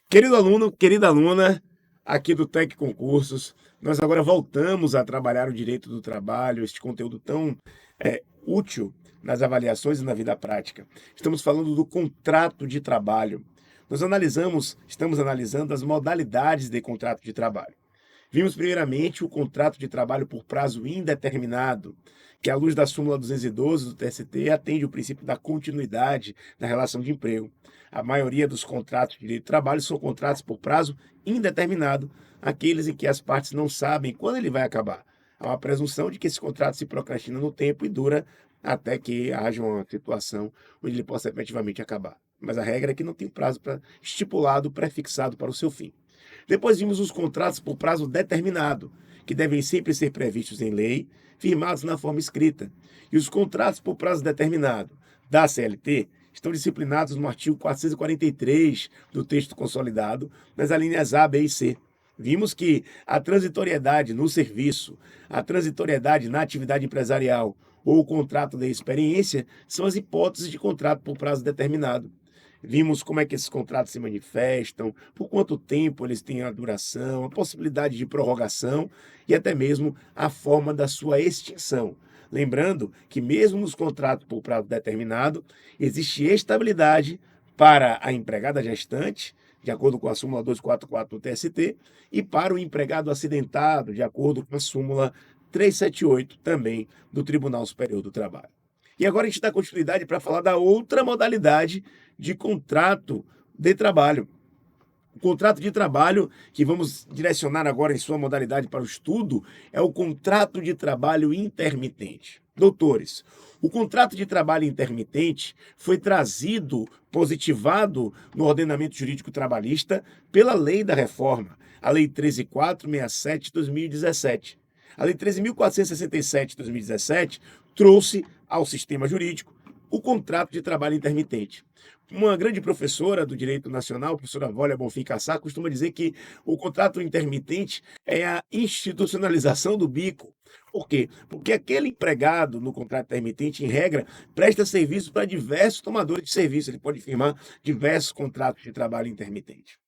Querido aluno, querida aluna, aqui do Tec Concursos, nós agora voltamos a trabalhar o direito do trabalho, este conteúdo tão útil nas avaliações e na vida prática. Estamos falando do contrato de trabalho. Estamos analisando as modalidades de contrato de trabalho. Vimos primeiramente o contrato de trabalho por prazo indeterminado, que à luz da súmula 212 do TST atende o princípio da continuidade da relação de emprego. A maioria dos contratos de direito de trabalho são contratos por prazo indeterminado, aqueles em que as partes não sabem quando ele vai acabar. Há uma presunção de que esse contrato se procrastina no tempo e dura até que haja uma situação onde ele possa efetivamente acabar. Mas a regra é que não tem prazo estipulado, pré-fixado para o seu fim. Depois vimos os contratos por prazo determinado, que devem sempre ser previstos em lei, firmados na forma escrita. E os contratos por prazo determinado da CLT estão disciplinados no artigo 443 do texto consolidado, nas alíneas A, B e C. Vimos que a transitoriedade no serviço, a transitoriedade na atividade empresarial ou o contrato de experiência são as hipóteses de contrato por prazo determinado. Vimos como é que esses contratos se manifestam, por quanto tempo eles têm a duração, a possibilidade de prorrogação e até mesmo a forma da sua extinção. Lembrando que mesmo nos contratos por prazo determinado, existe estabilidade para a empregada gestante, de acordo com a súmula 244 do TST, e para o empregado acidentado, de acordo com a súmula 378 também do Tribunal Superior do Trabalho. E agora a gente dá continuidade para falar da outra modalidade de contrato de trabalho. O contrato de trabalho, que vamos direcionar agora em sua modalidade para o estudo, é o contrato de trabalho intermitente. Doutores, o contrato de trabalho intermitente foi trazido, positivado no ordenamento jurídico trabalhista pela Lei da Reforma, a Lei 13.467 de 2017. A Lei 13.467 de 2017 trouxe ao sistema jurídico o contrato de trabalho intermitente. Uma grande professora do direito nacional, a professora Wólia Bonfim Cassar, costuma dizer que o contrato intermitente é a institucionalização do bico. Por quê? Porque aquele empregado no contrato intermitente, em regra, presta serviço para diversos tomadores de serviço. Ele pode firmar diversos contratos de trabalho intermitente.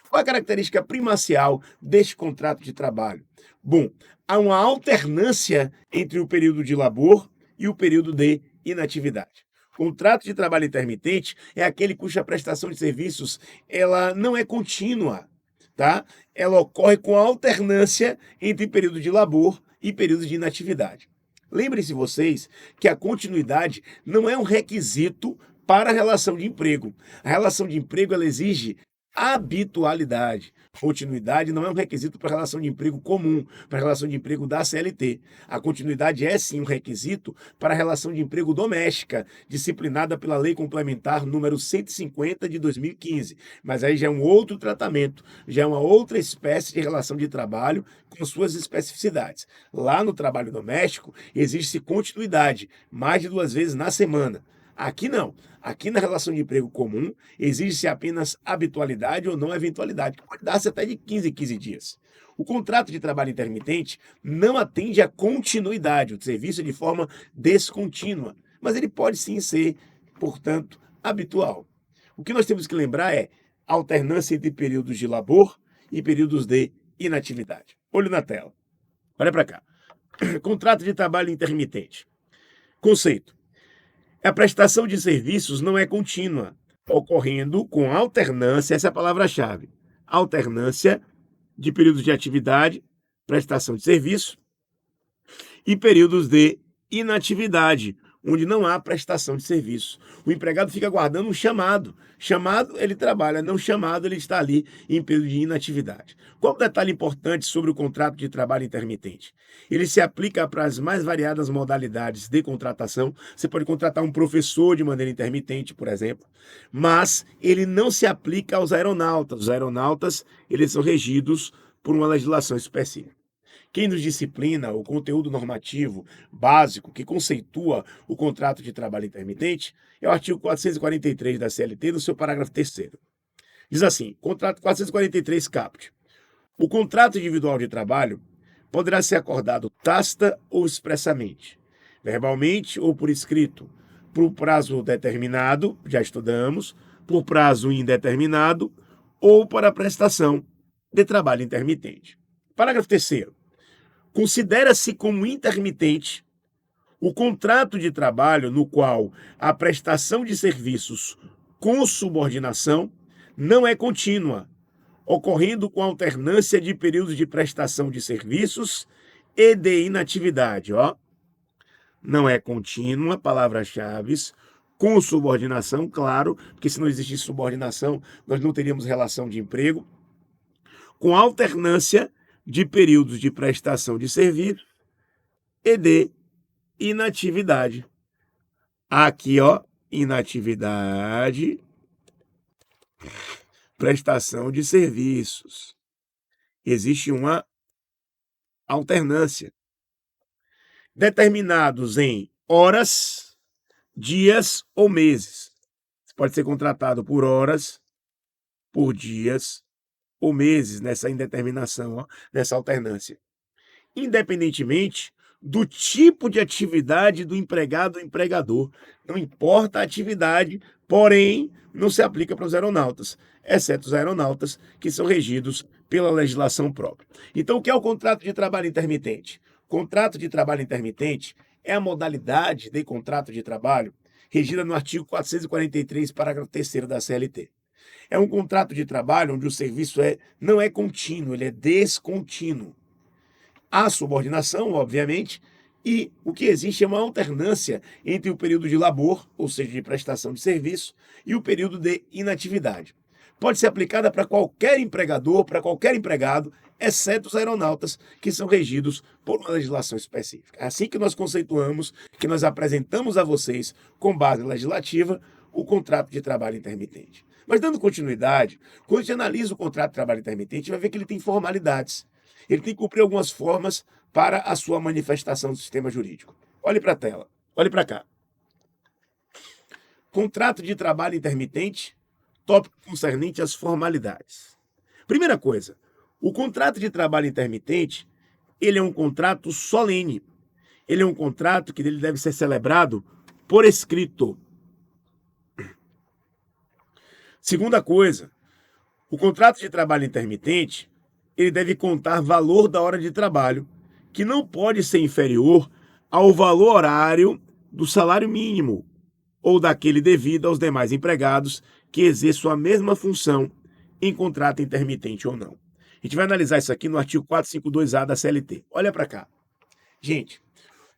Qual a característica primacial deste contrato de trabalho? Bom, há uma alternância entre o período de labor e o período de inatividade. Contrato de trabalho intermitente é aquele cuja prestação de serviços ela não é contínua, tá? Ela ocorre com alternância entre período de labor e período de inatividade. Lembrem-se vocês que a continuidade não é um requisito para a relação de emprego. A relação de emprego ela exige habitualidade. Continuidade não é um requisito para a relação de emprego comum, para a relação de emprego da CLT. A continuidade é sim um requisito para a relação de emprego doméstica, disciplinada pela Lei Complementar número 150 de 2015. Mas aí já é um outro tratamento, já é uma outra espécie de relação de trabalho com suas especificidades. Lá no trabalho doméstico existe continuidade, mais de 2 vezes na semana. Aqui não. Aqui na relação de emprego comum, existe apenas habitualidade ou não eventualidade, que pode dar-se até de 15 em 15 dias. O contrato de trabalho intermitente não atende à continuidade, o serviço de forma descontínua, mas ele pode sim ser, portanto, habitual. O que nós temos que lembrar é a alternância entre períodos de labor e períodos de inatividade. Olho na tela. Olha para cá. Contrato de trabalho intermitente. Conceito. A prestação de serviços não é contínua, ocorrendo com alternância, essa é a palavra-chave, alternância de períodos de atividade, prestação de serviço e períodos de inatividade, onde não há prestação de serviço. O empregado fica aguardando um chamado. Chamado, ele trabalha, não chamado, ele está ali em período de inatividade. Qual o detalhe importante sobre o contrato de trabalho intermitente? Ele se aplica para as mais variadas modalidades de contratação. Você pode contratar um professor de maneira intermitente, por exemplo, mas ele não se aplica aos aeronautas. Os aeronautas, eles são regidos por uma legislação específica. Quem nos disciplina o conteúdo normativo básico que conceitua o contrato de trabalho intermitente é o artigo 443 da CLT, no seu parágrafo 3º. Diz assim, contrato 443 caput. O contrato individual de trabalho poderá ser acordado tácita ou expressamente, verbalmente ou por escrito, por prazo determinado, já estudamos, por prazo indeterminado ou para prestação de trabalho intermitente. Parágrafo 3º. Considera-se como intermitente o contrato de trabalho no qual a prestação de serviços com subordinação não é contínua, ocorrendo com alternância de períodos de prestação de serviços e de inatividade. Não é contínua, palavras-chave, com subordinação, claro, porque se não existisse subordinação, nós não teríamos relação de emprego, com alternância de períodos de prestação de serviço e de inatividade. Aqui, inatividade, prestação de serviços. Existe uma alternância. Determinados em horas, dias ou meses. Você pode ser contratado por horas, por dias ou meses nessa indeterminação, nessa alternância. Independentemente do tipo de atividade do empregado ou empregador. Não importa a atividade, porém, não se aplica para os aeronautas, exceto os aeronautas que são regidos pela legislação própria. Então, o que é o contrato de trabalho intermitente? Contrato de trabalho intermitente é a modalidade de contrato de trabalho regida no artigo 443, parágrafo 3º da CLT. É um contrato de trabalho onde o serviço não é contínuo, ele é descontínuo. Há subordinação, obviamente, e o que existe é uma alternância entre o período de labor, ou seja, de prestação de serviço, e o período de inatividade. Pode ser aplicada para qualquer empregador, para qualquer empregado, exceto os aeronautas, que são regidos por uma legislação específica. É assim que nós conceituamos, que nós apresentamos a vocês, com base legislativa, o contrato de trabalho intermitente. Mas dando continuidade, quando a gente analisa o contrato de trabalho intermitente, vai ver que ele tem formalidades. Ele tem que cumprir algumas formas para a sua manifestação do sistema jurídico. Olhe para a tela, olhe para cá. Contrato de trabalho intermitente, tópico concernente às formalidades. Primeira coisa, o contrato de trabalho intermitente, ele é um contrato solene. Ele é um contrato que ele deve ser celebrado por escrito. Segunda coisa, o contrato de trabalho intermitente, ele deve contar valor da hora de trabalho, que não pode ser inferior ao valor horário do salário mínimo ou daquele devido aos demais empregados que exerçam a mesma função em contrato intermitente ou não. A gente vai analisar isso aqui no artigo 452A da CLT. Olha para cá. Gente,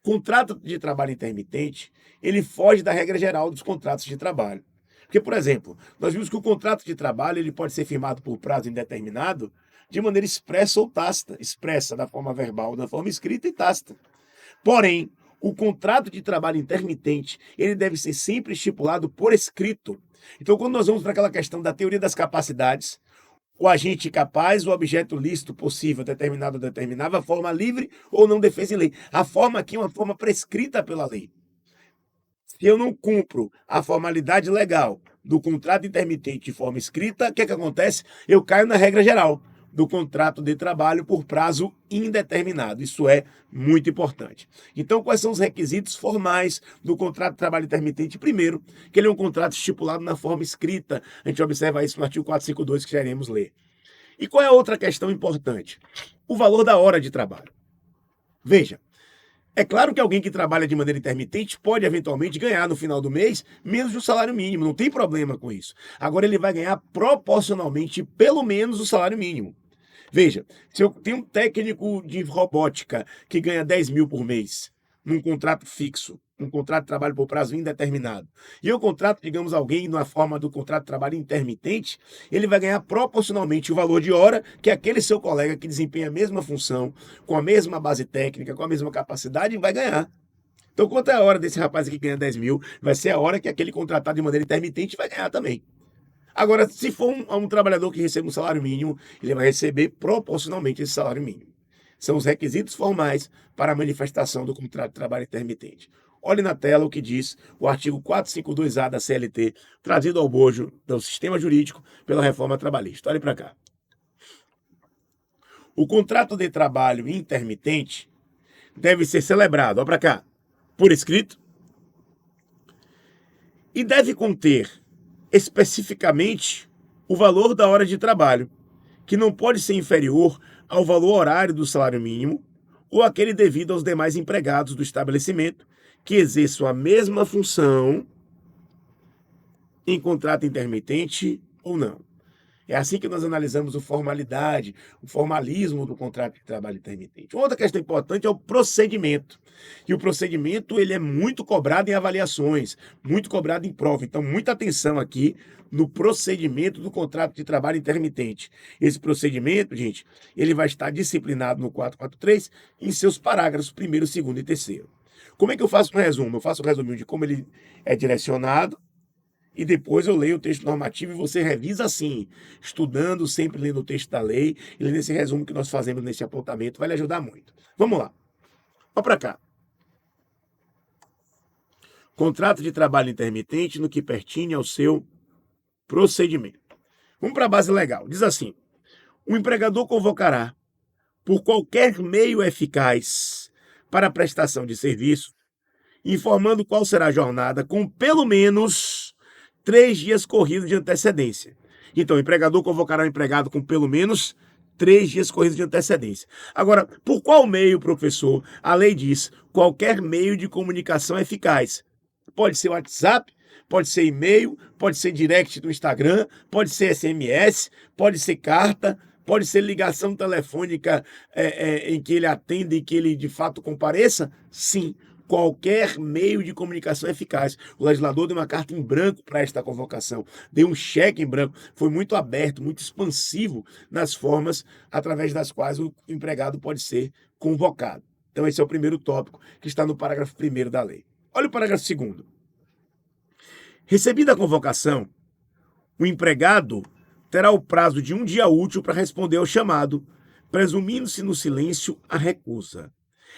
contrato de trabalho intermitente, ele foge da regra geral dos contratos de trabalho. Porque, por exemplo, nós vimos que o contrato de trabalho ele pode ser firmado por prazo indeterminado de maneira expressa ou tácita. Expressa da forma verbal, da forma escrita e tácita. Porém, o contrato de trabalho intermitente, ele deve ser sempre estipulado por escrito. Então, quando nós vamos para aquela questão da teoria das capacidades, o agente capaz, o objeto lícito possível, determinado ou determinável, a forma livre ou não defesa em lei. A forma aqui é uma forma prescrita pela lei. Se eu não cumpro a formalidade legal do contrato intermitente de forma escrita, o que acontece? Eu caio na regra geral do contrato de trabalho por prazo indeterminado. Isso é muito importante. Então, quais são os requisitos formais do contrato de trabalho intermitente? Primeiro, que ele é um contrato estipulado na forma escrita. A gente observa isso no artigo 452, que já iremos ler. E qual é a outra questão importante? O valor da hora de trabalho. Veja, é claro que alguém que trabalha de maneira intermitente pode eventualmente ganhar no final do mês menos do salário mínimo, não tem problema com isso. Agora ele vai ganhar proporcionalmente pelo menos o salário mínimo. Veja, se eu tenho um técnico de robótica que ganha 10 mil por mês, num contrato fixo, um contrato de trabalho por prazo indeterminado, e eu contrato, digamos, alguém na forma do contrato de trabalho intermitente, ele vai ganhar proporcionalmente o valor de hora que aquele seu colega que desempenha a mesma função, com a mesma base técnica, com a mesma capacidade, vai ganhar. Então, quanto é a hora desse rapaz aqui que ganha 10 mil, vai ser a hora que aquele contratado de maneira intermitente vai ganhar também. Agora, se for um trabalhador que recebe um salário mínimo, ele vai receber proporcionalmente esse salário mínimo. São os requisitos formais para a manifestação do contrato de trabalho intermitente. Olhe na tela o que diz o artigo 452A da CLT, trazido ao bojo do sistema jurídico pela reforma trabalhista. Olhe para cá. O contrato de trabalho intermitente deve ser celebrado, ó para cá, por escrito, e deve conter especificamente o valor da hora de trabalho, que não pode ser inferior ao valor horário do salário mínimo ou aquele devido aos demais empregados do estabelecimento que exerçam a mesma função em contrato intermitente ou não. É assim que nós analisamos o formalidade, o formalismo do contrato de trabalho intermitente. Outra questão importante é o procedimento. E o procedimento ele é muito cobrado em avaliações, muito cobrado em prova. Então, muita atenção aqui no procedimento do contrato de trabalho intermitente. Esse procedimento, gente, ele vai estar disciplinado no 443 em seus parágrafos 1º, 2º e 3º. Como é que eu faço um resumo? Eu faço um resumo de como ele é direcionado, e depois eu leio o texto normativo e você revisa assim, estudando, sempre lendo o texto da lei e lendo esse resumo que nós fazemos nesse apontamento, vai lhe ajudar muito. Vamos lá. Olha para cá. Contrato de trabalho intermitente no que pertine ao seu procedimento. Vamos para a base legal. Diz assim: o empregador convocará, por qualquer meio eficaz para a prestação de serviço, informando qual será a jornada, com pelo menos 3 dias corridos de antecedência. Então, o empregador convocará o empregado com pelo menos 3 dias corridos de antecedência. Agora, por qual meio, professor? A lei diz qualquer meio de comunicação eficaz. Pode ser WhatsApp, pode ser e-mail, pode ser direct do Instagram, pode ser SMS, pode ser carta, pode ser ligação telefônica em que ele atenda e que ele de fato compareça? Sim. Qualquer meio de comunicação eficaz. O legislador deu uma carta em branco para esta convocação, deu um cheque em branco, foi muito aberto, muito expansivo nas formas através das quais o empregado pode ser convocado. Então, esse é o primeiro tópico que está no parágrafo 1º da lei. Olha o parágrafo 2º. Recebida a convocação, o empregado terá o prazo de 1 dia útil para responder ao chamado, presumindo-se no silêncio a recusa.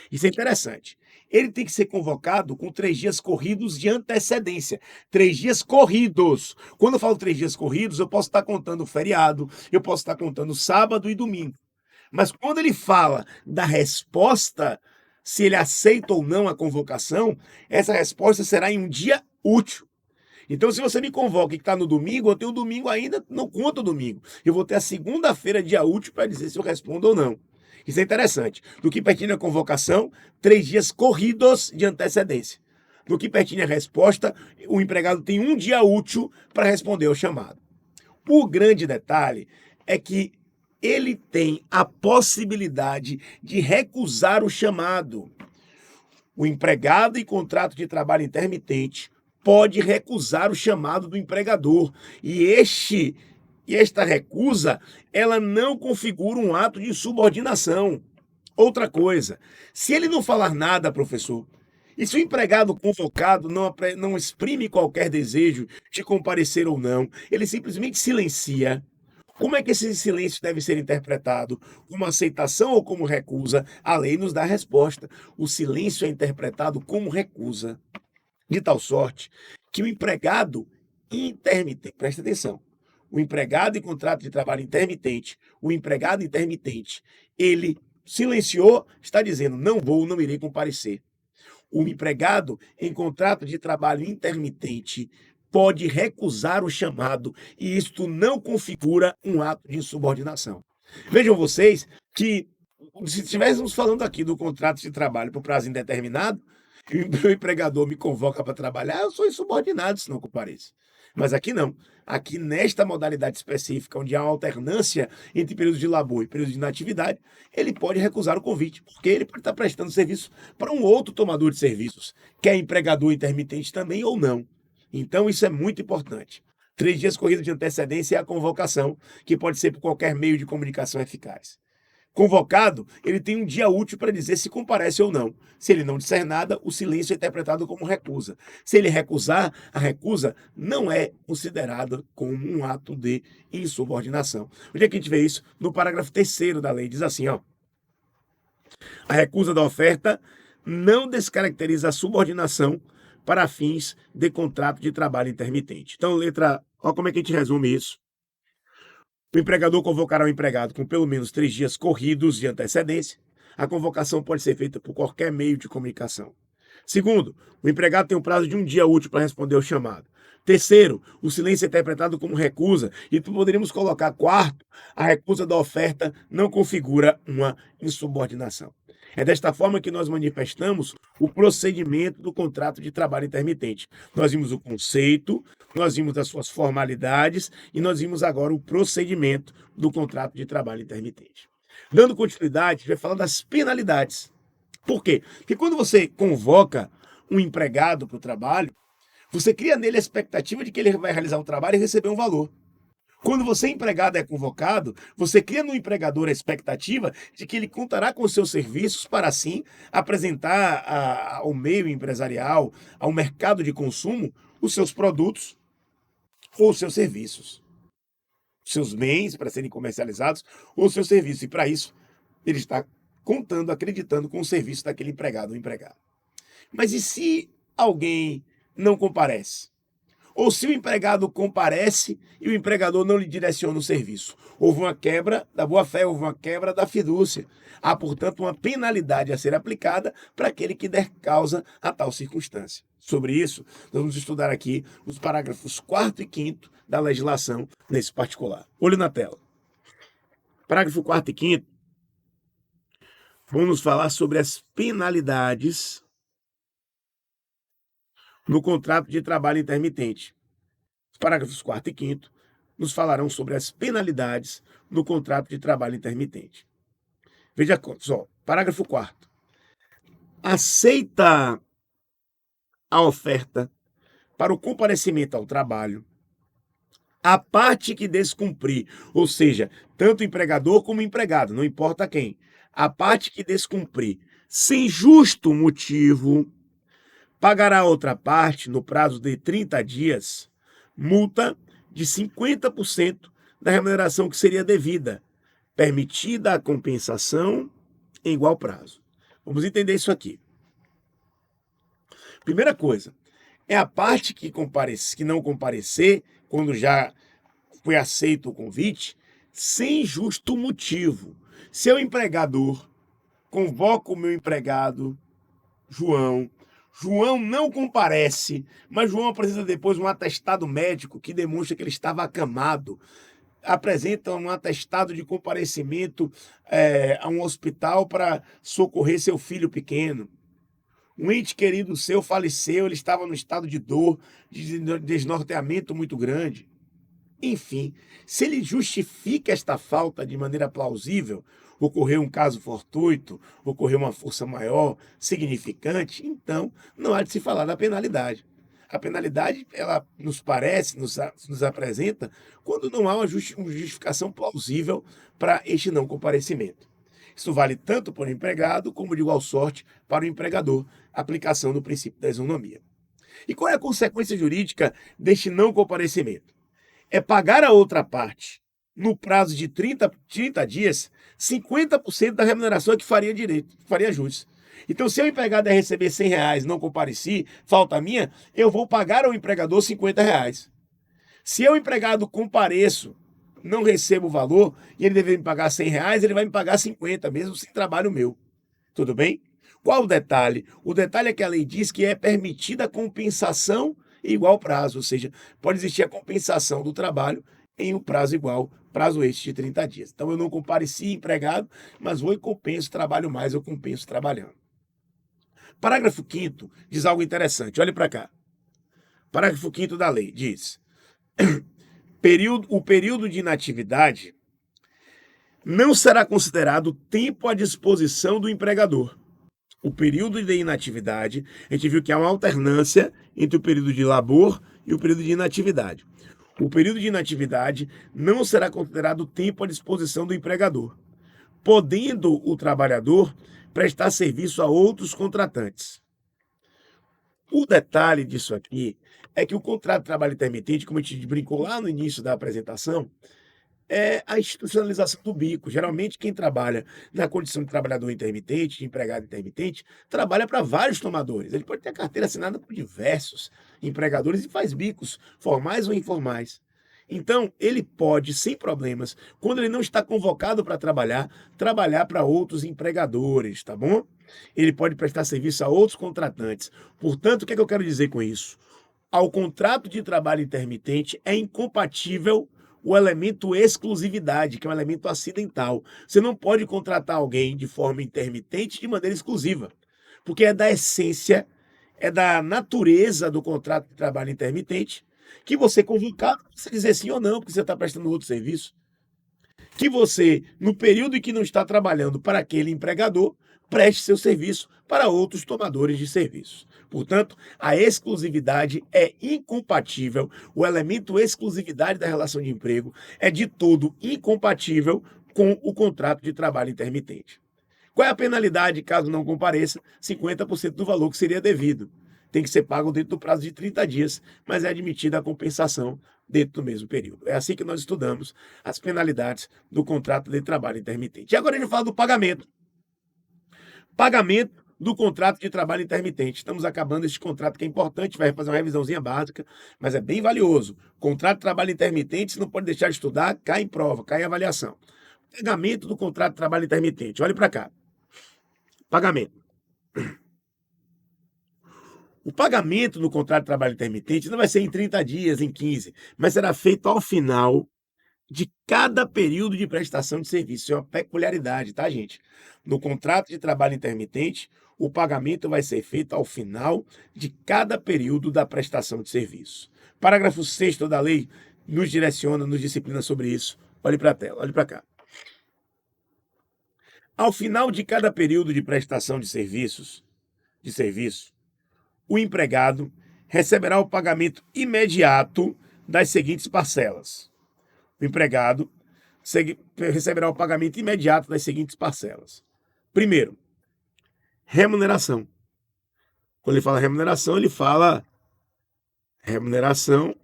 Isso é interessante. Ele tem que ser convocado com 3 dias corridos de antecedência. 3 dias corridos. Quando eu falo 3 dias corridos, eu posso estar contando feriado, eu posso estar contando sábado e domingo. Mas quando ele fala da resposta, se ele aceita ou não a convocação, essa resposta será em um dia útil. Então, se você me convoca e está no domingo, eu tenho o domingo ainda, não conto o domingo. Eu vou ter a segunda-feira, dia útil, para dizer se eu respondo ou não. Isso é interessante. No que pertine à convocação, 3 dias corridos de antecedência. No que pertine à resposta, o empregado tem 1 dia útil para responder ao chamado. O grande detalhe é que ele tem a possibilidade de recusar o chamado. O empregado em contrato de trabalho intermitente pode recusar o chamado do empregador. E esta recusa, ela não configura um ato de insubordinação. Outra coisa, se ele não falar nada, professor, e se o empregado convocado não exprime qualquer desejo de comparecer ou não, ele simplesmente silencia. Como é que esse silêncio deve ser interpretado? Como aceitação ou como recusa? A lei nos dá a resposta. O silêncio é interpretado como recusa, de tal sorte que o empregado intermitente, presta atenção, o empregado em contrato de trabalho intermitente, o empregado intermitente, ele silenciou, está dizendo, não vou, não irei comparecer. O empregado em contrato de trabalho intermitente pode recusar o chamado e isto não configura um ato de insubordinação. Vejam vocês que, se estivéssemos falando aqui do contrato de trabalho por prazo indeterminado, e o empregador me convoca para trabalhar, eu sou insubordinado se não compareço. Mas aqui não. Aqui, nesta modalidade específica, onde há uma alternância entre períodos de labor e períodos de inatividade, ele pode recusar o convite, porque ele pode estar prestando serviço para um outro tomador de serviços, que é empregador intermitente também ou não. Então, isso é muito importante. 3 dias corridos de antecedência é a convocação, que pode ser por qualquer meio de comunicação eficaz. Convocado, ele tem um dia útil para dizer se comparece ou não. Se ele não disser nada, o silêncio é interpretado como recusa. Se ele recusar, a recusa não é considerada como um ato de insubordinação. Onde é que a gente vê isso? No parágrafo 3º da lei, diz assim, ó. A recusa da oferta não descaracteriza a subordinação para fins de contrato de trabalho intermitente. Então, olha como é que a gente resume isso. O empregador convocará o empregado com pelo menos 3 dias corridos de antecedência. A convocação pode ser feita por qualquer meio de comunicação. Segundo, o empregado tem um prazo de 1 dia útil para responder ao chamado. Terceiro, o silêncio é interpretado como recusa. E poderíamos colocar quarto, a recusa da oferta não configura uma insubordinação. É desta forma que nós manifestamos o procedimento do contrato de trabalho intermitente. Nós vimos o conceito, nós vimos as suas formalidades e nós vimos agora o procedimento do contrato de trabalho intermitente. Dando continuidade, a gente vai falar das penalidades. Por quê? Porque quando você convoca um empregado para o trabalho, você cria nele a expectativa de que ele vai realizar o trabalho e receber um valor. Quando você, empregado, é convocado, você cria no empregador a expectativa de que ele contará com os seus serviços para, assim, apresentar ao meio empresarial, ao mercado de consumo, os seus produtos ou os seus serviços. Seus bens para serem comercializados ou os seus serviços. E, para isso, ele está contando, acreditando com o serviço daquele empregado ou empregado. Mas e se alguém não comparece? Ou se o empregado comparece e o empregador não lhe direciona o serviço? Houve uma quebra da boa-fé, houve uma quebra da fidúcia. Há, portanto, uma penalidade a ser aplicada para aquele que der causa a tal circunstância. Sobre isso, nós vamos estudar aqui os parágrafos 4º e 5º da legislação nesse particular. Olho na tela. Parágrafo 4º e 5º vão nos falar sobre as penalidades no contrato de trabalho intermitente. Os parágrafos 4º e 5º nos falarão sobre as penalidades no contrato de trabalho intermitente. Veja só, parágrafo 4º. Aceita a oferta para o comparecimento ao trabalho a parte que descumprir, ou seja, tanto o empregador como o empregado, não importa quem, a parte que descumprir sem justo motivo, pagará a outra parte, no prazo de 30 dias, multa de 50% da remuneração que seria devida, permitida a compensação em igual prazo. Vamos entender isso aqui. Primeira coisa, é a parte que não comparecer, quando já foi aceito o convite, sem justo motivo. Se o empregador convoca o meu empregado, João não comparece, mas João apresenta depois um atestado médico que demonstra que ele estava acamado. Apresenta um atestado de comparecimento a um hospital para socorrer seu filho pequeno. Um ente querido seu faleceu, ele estava no estado de dor, de desnorteamento muito grande. Enfim, se ele justifica esta falta de maneira plausível, ocorreu um caso fortuito, ocorreu uma força maior, significante, então não há de se falar da penalidade. A penalidade, ela nos parece, nos apresenta, quando não há uma justificação plausível para este não comparecimento. Isso vale tanto para o empregado, como de igual sorte para o empregador, aplicação do princípio da isonomia. E qual é a consequência jurídica deste não comparecimento? É pagar a outra parte, no prazo de 30 dias, 50% da remuneração que faria direito, faria jus. Então, se o empregado é receber R$100, não compareci, falta minha, eu vou pagar ao empregador R$50. Se eu, empregado, compareço, não recebo o valor, e ele deve me pagar R$100, ele vai me pagar 50, mesmo sem trabalho meu. Tudo bem? Qual o detalhe? O detalhe é que a lei diz que é permitida a compensação em igual prazo, ou seja, pode existir a compensação do trabalho em um prazo igual, prazo este de 30 dias. Então, eu não compareci empregado, mas vou e compenso, trabalho mais, eu compenso trabalhando. Parágrafo 5º diz algo interessante, olhe para cá. Parágrafo 5º da lei diz: o período de inatividade não será considerado tempo à disposição do empregador. O período de inatividade, a gente viu que há uma alternância entre o período de labor e o período de inatividade. O período de inatividade não será considerado tempo à disposição do empregador, podendo o trabalhador prestar serviço a outros contratantes. O detalhe disso aqui é que o contrato de trabalho intermitente, como a gente brincou lá no início da apresentação, é a institucionalização do bico. Geralmente, quem trabalha na condição de trabalhador intermitente, de empregado intermitente, trabalha para vários tomadores. Ele pode ter a carteira assinada por diversos empregadores e faz bicos, formais ou informais. Então, ele pode, sem problemas, quando ele não está convocado para trabalhar para outros empregadores, tá bom? Ele pode prestar serviço a outros contratantes. Portanto, o que é que eu quero dizer com isso? Ao contrato de trabalho intermitente é incompatível o elemento exclusividade, que é um elemento acidental. Você não pode contratar alguém de forma intermitente de maneira exclusiva, porque é da essência, é da natureza do contrato de trabalho intermitente que você convocado, você dizer sim ou não, porque você está prestando outro serviço. Que você, no período em que não está trabalhando para aquele empregador, preste seu serviço para outros tomadores de serviço. Portanto, a exclusividade é incompatível, o elemento exclusividade da relação de emprego é de todo incompatível com o contrato de trabalho intermitente. Qual é a penalidade caso não compareça? 50% do valor que seria devido. Tem que ser pago dentro do prazo de 30 dias, mas é admitida a compensação dentro do mesmo período. É assim que nós estudamos as penalidades do contrato de trabalho intermitente. E agora a gente fala do pagamento. Pagamento do contrato de trabalho intermitente. Estamos acabando este contrato que é importante, vai fazer uma revisãozinha básica, mas é bem valioso. Contrato de trabalho intermitente, você não pode deixar de estudar, cai em prova, cai em avaliação. Pagamento do contrato de trabalho intermitente. Olhe para cá. Pagamento. O pagamento do contrato de trabalho intermitente não vai ser em 30 dias, em 15, mas será feito ao final de cada período de prestação de serviço. Isso é uma peculiaridade, tá, gente? No contrato de trabalho intermitente, o pagamento vai ser feito ao final de cada período da prestação de serviço. Parágrafo 6º da lei nos direciona, nos disciplina sobre isso. Olhe para a tela, olhe para cá. Ao final de cada período de prestação de serviço, o empregado receberá o pagamento imediato das seguintes parcelas. O empregado receberá o pagamento imediato das seguintes parcelas. Primeiro, remuneração. Quando ele fala remuneração, ele fala remuneração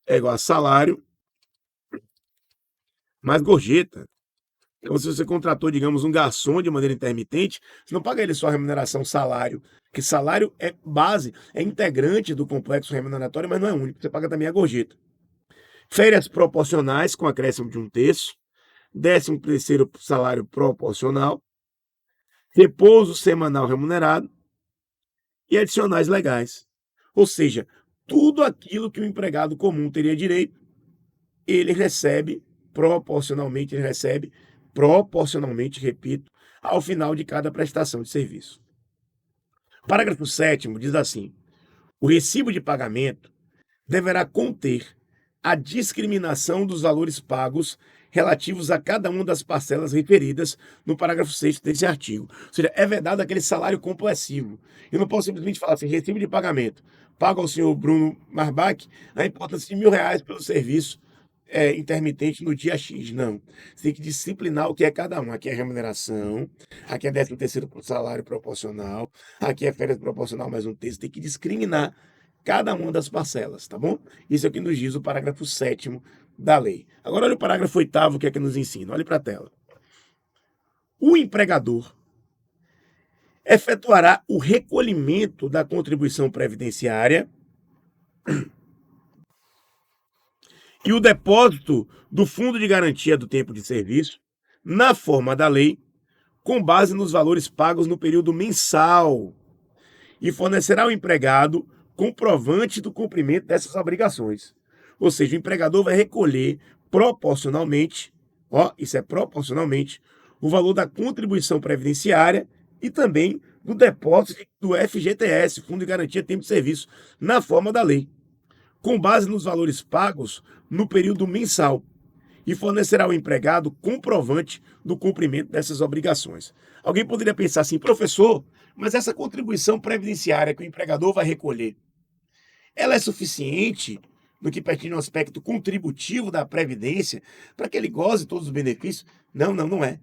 é igual a salário mais gorjeta. Então, se você contratou, digamos, um garçom de maneira intermitente, você não paga ele só a remuneração, salário, que salário é base, é integrante do complexo remuneratório, mas não é único, você paga também a gorjeta. Férias proporcionais com acréscimo de 1/3, 13º salário proporcional, repouso semanal remunerado e adicionais legais. Ou seja, tudo aquilo que o empregado comum teria direito, ele recebe proporcionalmente, repito, ao final de cada prestação de serviço. Parágrafo 7º diz assim: o recibo de pagamento deverá conter a discriminação dos valores pagos relativos a cada uma das parcelas referidas no parágrafo 6º desse artigo. Ou seja, é vedado aquele salário complessivo. Eu não posso simplesmente falar assim, recibo de pagamento, pago ao senhor Bruno Marbach a importância de R$ 1.000 pelo serviço intermitente no dia X. Não. Você tem que disciplinar o que é cada um. Aqui é remuneração, aqui é 13º salário proporcional, aqui é férias proporcional mais 1/3. Tem que discriminar cada uma das parcelas, tá bom? Isso é o que nos diz o parágrafo 7º da lei. Agora olha o parágrafo 8º, que é que nos ensina. Olhe para a tela. O empregador efetuará o recolhimento da contribuição previdenciária e o depósito do Fundo de Garantia do Tempo de Serviço na forma da lei, com base nos valores pagos no período mensal, e fornecerá ao empregado comprovante do cumprimento dessas obrigações. Ou seja, o empregador vai recolher proporcionalmente, isso é proporcionalmente, o valor da contribuição previdenciária e também do depósito do FGTS, Fundo de Garantia Tempo de Serviço, na forma da lei, com base nos valores pagos no período mensal, e fornecerá ao empregado comprovante do cumprimento dessas obrigações. Alguém poderia pensar assim, professor, mas essa contribuição previdenciária que o empregador vai recolher, ela é suficiente no que pertence ao aspecto contributivo da Previdência para que ele goze todos os benefícios? Não, não é.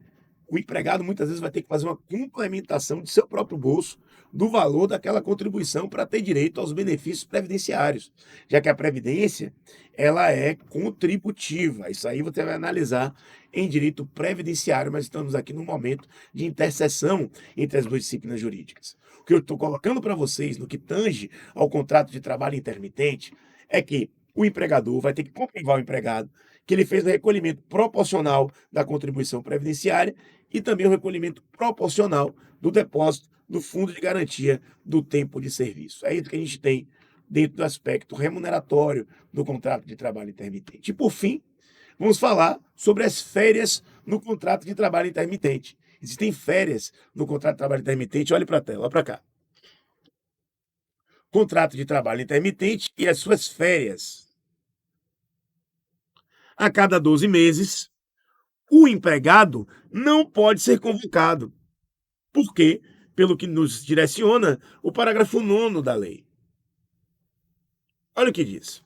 o empregado muitas vezes vai ter que fazer uma complementação de seu próprio bolso do valor daquela contribuição para ter direito aos benefícios previdenciários, já que a previdência ela é contributiva. Isso aí você vai analisar em direito previdenciário, mas estamos aqui num momento de interseção entre as duas disciplinas jurídicas. O que eu estou colocando para vocês no que tange ao contrato de trabalho intermitente é que o empregador vai ter que comprovar ao empregado que ele fez o recolhimento proporcional da contribuição previdenciária e também o recolhimento proporcional do depósito do fundo de garantia do tempo de serviço. É isso que a gente tem dentro do aspecto remuneratório do contrato de trabalho intermitente. E, por fim, vamos falar sobre as férias no contrato de trabalho intermitente. Existem férias no contrato de trabalho intermitente. Olhe para a tela, olha para cá. Contrato de trabalho intermitente e as suas férias. A cada 12 meses, o empregado não pode ser convocado. Por quê? Pelo que nos direciona o parágrafo 9º da lei. Olha o que diz.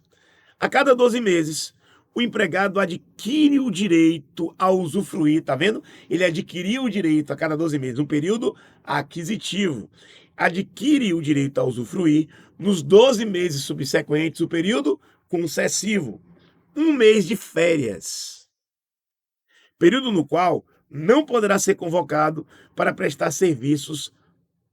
A cada 12 meses, o empregado adquire o direito a usufruir, tá vendo? Ele adquiriu o direito a cada 12 meses, um período aquisitivo. Adquire o direito a usufruir nos 12 meses subsequentes, o período concessivo. Um mês de férias. Período no qual não poderá ser convocado para prestar serviços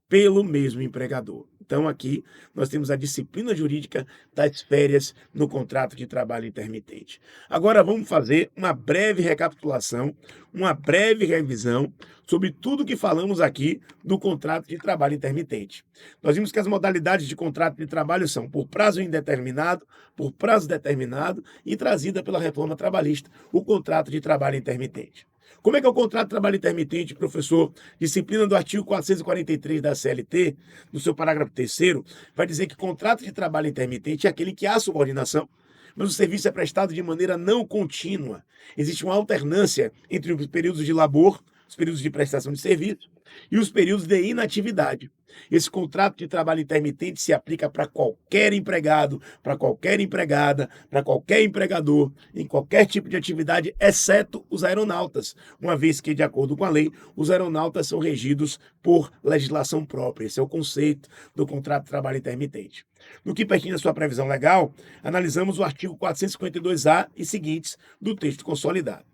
pelo mesmo empregador. Então, aqui nós temos a disciplina jurídica das férias no contrato de trabalho intermitente. Agora vamos fazer uma breve recapitulação, uma breve revisão sobre tudo que falamos aqui do contrato de trabalho intermitente. Nós vimos que as modalidades de contrato de trabalho são por prazo indeterminado, por prazo determinado e trazida pela reforma trabalhista, o contrato de trabalho intermitente. Como é que é o contrato de trabalho intermitente, professor? Disciplina do artigo 443 da CLT, no seu parágrafo 3º, vai dizer que contrato de trabalho intermitente é aquele que há subordinação, mas o serviço é prestado de maneira não contínua. Existe uma alternância entre os períodos de labor, os períodos de prestação de serviço e os períodos de inatividade. Esse contrato de trabalho intermitente se aplica para qualquer empregado, para qualquer empregada, para qualquer empregador, em qualquer tipo de atividade, exceto os aeronautas, uma vez que, de acordo com a lei, os aeronautas são regidos por legislação própria. Esse é o conceito do contrato de trabalho intermitente. No que pertence à sua previsão legal, analisamos o artigo 452-A e seguintes do texto consolidado.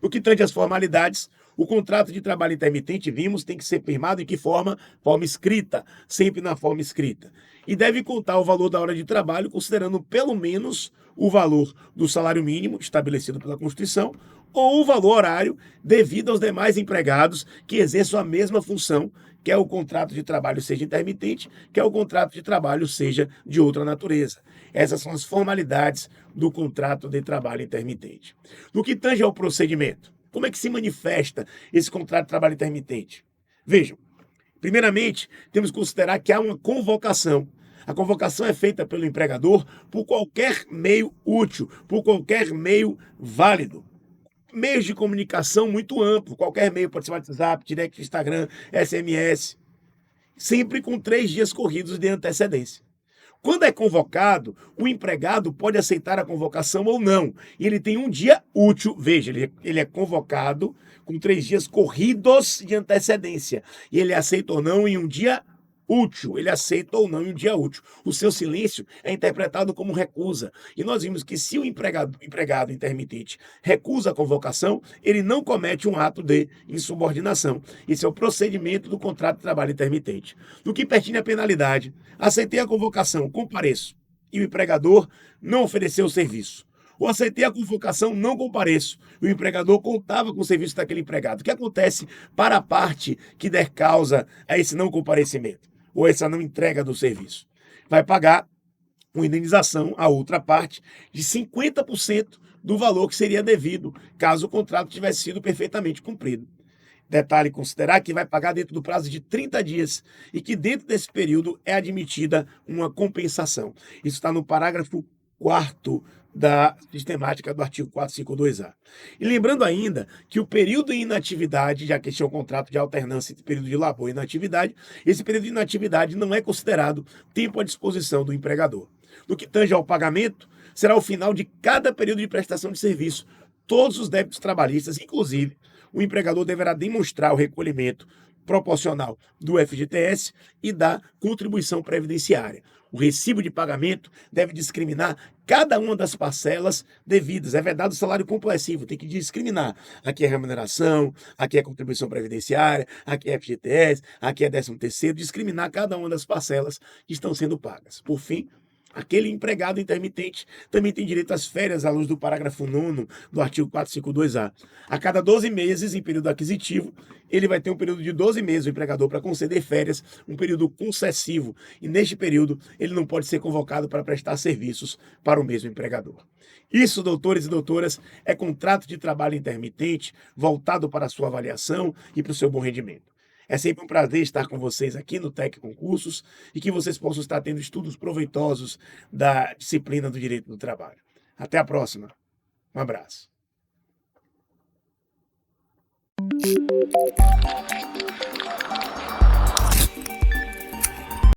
No que tange às formalidades, o contrato de trabalho intermitente, vimos, tem que ser firmado em que forma? Forma escrita, sempre na forma escrita. E deve contar o valor da hora de trabalho, considerando pelo menos o valor do salário mínimo estabelecido pela Constituição ou o valor horário devido aos demais empregados que exerçam a mesma função, quer o contrato de trabalho seja intermitente, quer o contrato de trabalho seja de outra natureza. Essas são as formalidades do contrato de trabalho intermitente. No que tange ao procedimento, como é que se manifesta esse contrato de trabalho intermitente? Vejam, primeiramente, temos que considerar que há uma convocação. A convocação é feita pelo empregador por qualquer meio útil, por qualquer meio válido. Meios de comunicação muito amplo, qualquer meio, pode ser WhatsApp, direct, Instagram, SMS, sempre com 3 dias corridos de antecedência. Quando é convocado, o empregado pode aceitar a convocação ou não. E ele tem um dia útil. Veja, ele é convocado com 3 dias corridos de antecedência. E ele aceita ou não em um dia útil. Ele aceita ou não em um dia útil. O seu silêncio é interpretado como recusa. E nós vimos que se o empregado intermitente recusa a convocação, ele não comete um ato de insubordinação. Esse é o procedimento do contrato de trabalho intermitente. No que pertine à penalidade, aceitei a convocação, compareço, e o empregador não ofereceu o serviço. Ou aceitei a convocação, não compareço. O empregador contava com o serviço daquele empregado. O que acontece para a parte que der causa a esse não comparecimento? Ou essa não entrega do serviço? Vai pagar uma indenização à outra parte de 50% do valor que seria devido, caso o contrato tivesse sido perfeitamente cumprido. Detalhe, considerar que vai pagar dentro do prazo de 30 dias e que dentro desse período é admitida uma compensação. Isso está no parágrafo 4º da sistemática do artigo 452-A. E lembrando ainda que o período de inatividade, já que este é um contrato de alternância entre período de labor e inatividade, esse período de inatividade não é considerado tempo à disposição do empregador. No que tange ao pagamento, será o final de cada período de prestação de serviço, todos os débitos trabalhistas, inclusive o empregador deverá demonstrar o recolhimento proporcional do FGTS e da contribuição previdenciária. O recibo de pagamento deve discriminar cada uma das parcelas devidas. É vedado o salário complessivo, tem que discriminar. Aqui é remuneração, aqui é contribuição previdenciária, aqui é FGTS, aqui é 13º, discriminar cada uma das parcelas que estão sendo pagas. Por fim, aquele empregado intermitente também tem direito às férias à luz do parágrafo 9º do artigo 452-A. A cada 12 meses, em período aquisitivo, ele vai ter um período de 12 meses, o empregador, para conceder férias, um período concessivo. E neste período, ele não pode ser convocado para prestar serviços para o mesmo empregador. Isso, doutores e doutoras, é contrato de trabalho intermitente voltado para a sua avaliação e para o seu bom rendimento. É sempre um prazer estar com vocês aqui no Tec Concursos e que vocês possam estar tendo estudos proveitosos da disciplina do direito do trabalho. Até a próxima. Um abraço.